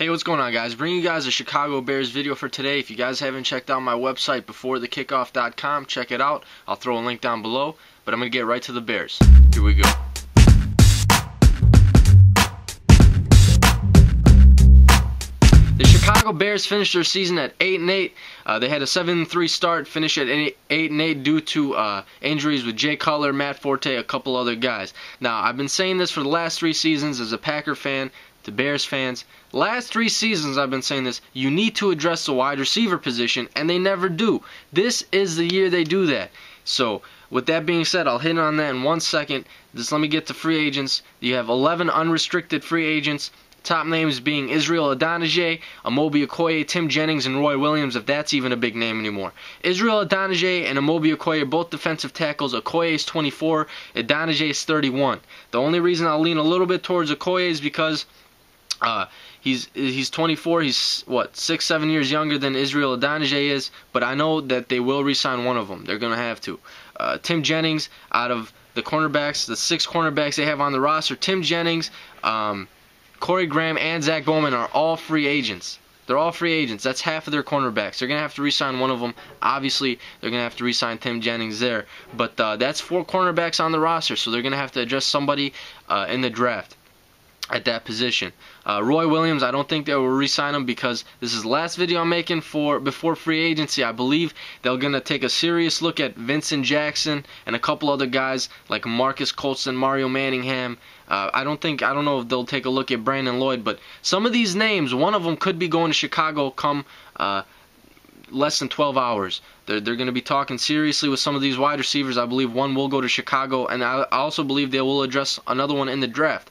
Hey, what's going on, guys? Bringing you guys a Chicago Bears video for today. If you guys haven't checked out my website beforethekickoff.com, check it out. I'll throw a link down below, but I'm going to get right to the Bears. Here we go. The Chicago Bears finished their season at 8-8. They had a 7-3 start, finished at 8-8 due to injuries with Jay Cutler, Matt Forte, a couple other guys. Now, I've been saying this for the last 3 seasons as a Packer fan, to Bears fans. Last 3 seasons I've been saying this. You need to address the wide receiver position, and they never do. This is the year they do that. So, with that being said, I'll hit on that in 1 second. Just let me get to free agents. You have 11 unrestricted free agents. Top names being Israel Adonijah, Amobi Okoye, Tim Jennings, and Roy Williams, if that's even a big name anymore. Israel Adonijah and Amobi Okoye are both defensive tackles. Okoye is 24, Adonijah is 31. The only reason I'll lean a little bit towards Okoye is because he's 24. He's what, 6-7 years younger than Israel Adonijah is, but I know that they will re-sign one of them. They're gonna have to. Tim Jennings, out of the cornerbacks, the 6 cornerbacks they have on the roster, Tim Jennings, Corey Graham, and Zach Bowman are all free agents. They're all free agents. That's half of their cornerbacks. They're going to have to re-sign one of them. Obviously, they're going to have to re-sign Tim Jennings there. But that's 4 cornerbacks on the roster, so they're going to have to address somebody in the draft at that position. Roy Williams, I don't think they will re-sign him because this is the last video I'm making before free agency. I believe they're going to take a serious look at Vincent Jackson and a couple other guys like Marcus Colston, Mario Manningham. I don't know if they'll take a look at Brandon Lloyd, but some of these names, one of them could be going to Chicago come less than 12 hours. They're going to be talking seriously with some of these wide receivers. I believe one will go to Chicago, and I also believe they will address another one in the draft.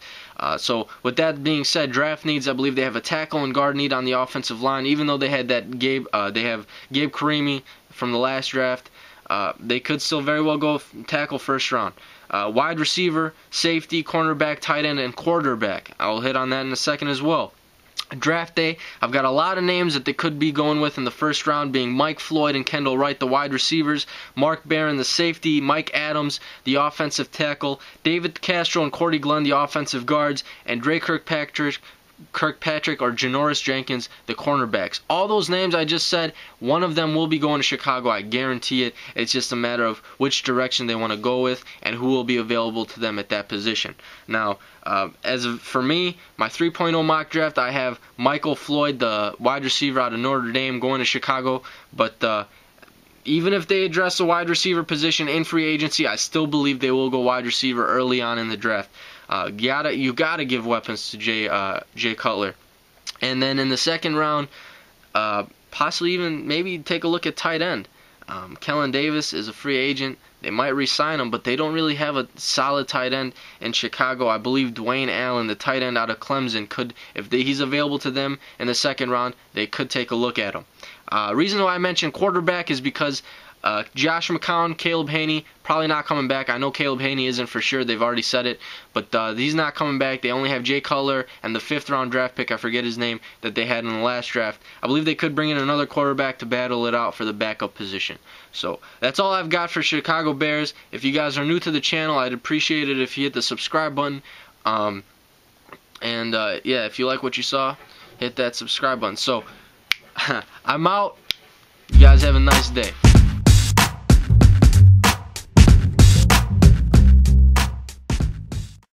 So with that being said, draft needs, I believe they have a tackle and guard need on the offensive line. Even though they had that Gabe Carimi from the last draft, they could still very well go tackle first round. Wide receiver, safety, cornerback, tight end, and quarterback. I'll hit on that in a second as well. Draft day, I've got a lot of names that they could be going with in the first round, being Mike Floyd and Kendall Wright, the wide receivers, Mark Barron, the safety, Mike Adams, the offensive tackle, David Castro and Cordy Glenn, the offensive guards, and Dre Kirkpatrick or Janoris Jenkins, the cornerbacks. All those names I just said, one of them will be going to Chicago. I guarantee it. It's just a matter of which direction they want to go with and who will be available to them at that position. Now, for me, my 3.0 mock draft, I have Michael Floyd, the wide receiver out of Notre Dame, going to Chicago. But even if they address the wide receiver position in free agency, I still believe they will go wide receiver early on in the draft. You gotta give weapons to Jay Cutler, and then in the second round, possibly even maybe take a look at tight end. Kellen Davis is a free agent. They might re-sign him, but they don't really have a solid tight end in Chicago. I believe Dwayne Allen, the tight end out of Clemson, could, if he's available to them in the second round, they could take a look at him. Reason why I mentioned quarterback is because Josh McCown, Caleb Haney, probably not coming back. I know Caleb Haney isn't for sure. They've already said it. But he's not coming back. They only have Jay Cutler and the 5th round draft pick, I forget his name, that they had in the last draft. I believe they could bring in another quarterback to battle it out for the backup position. So that's all I've got for Chicago Bears. If you guys are new to the channel, I'd appreciate it if you hit the subscribe button. Yeah, if you like what you saw, hit that subscribe button. So I'm out. You guys have a nice day.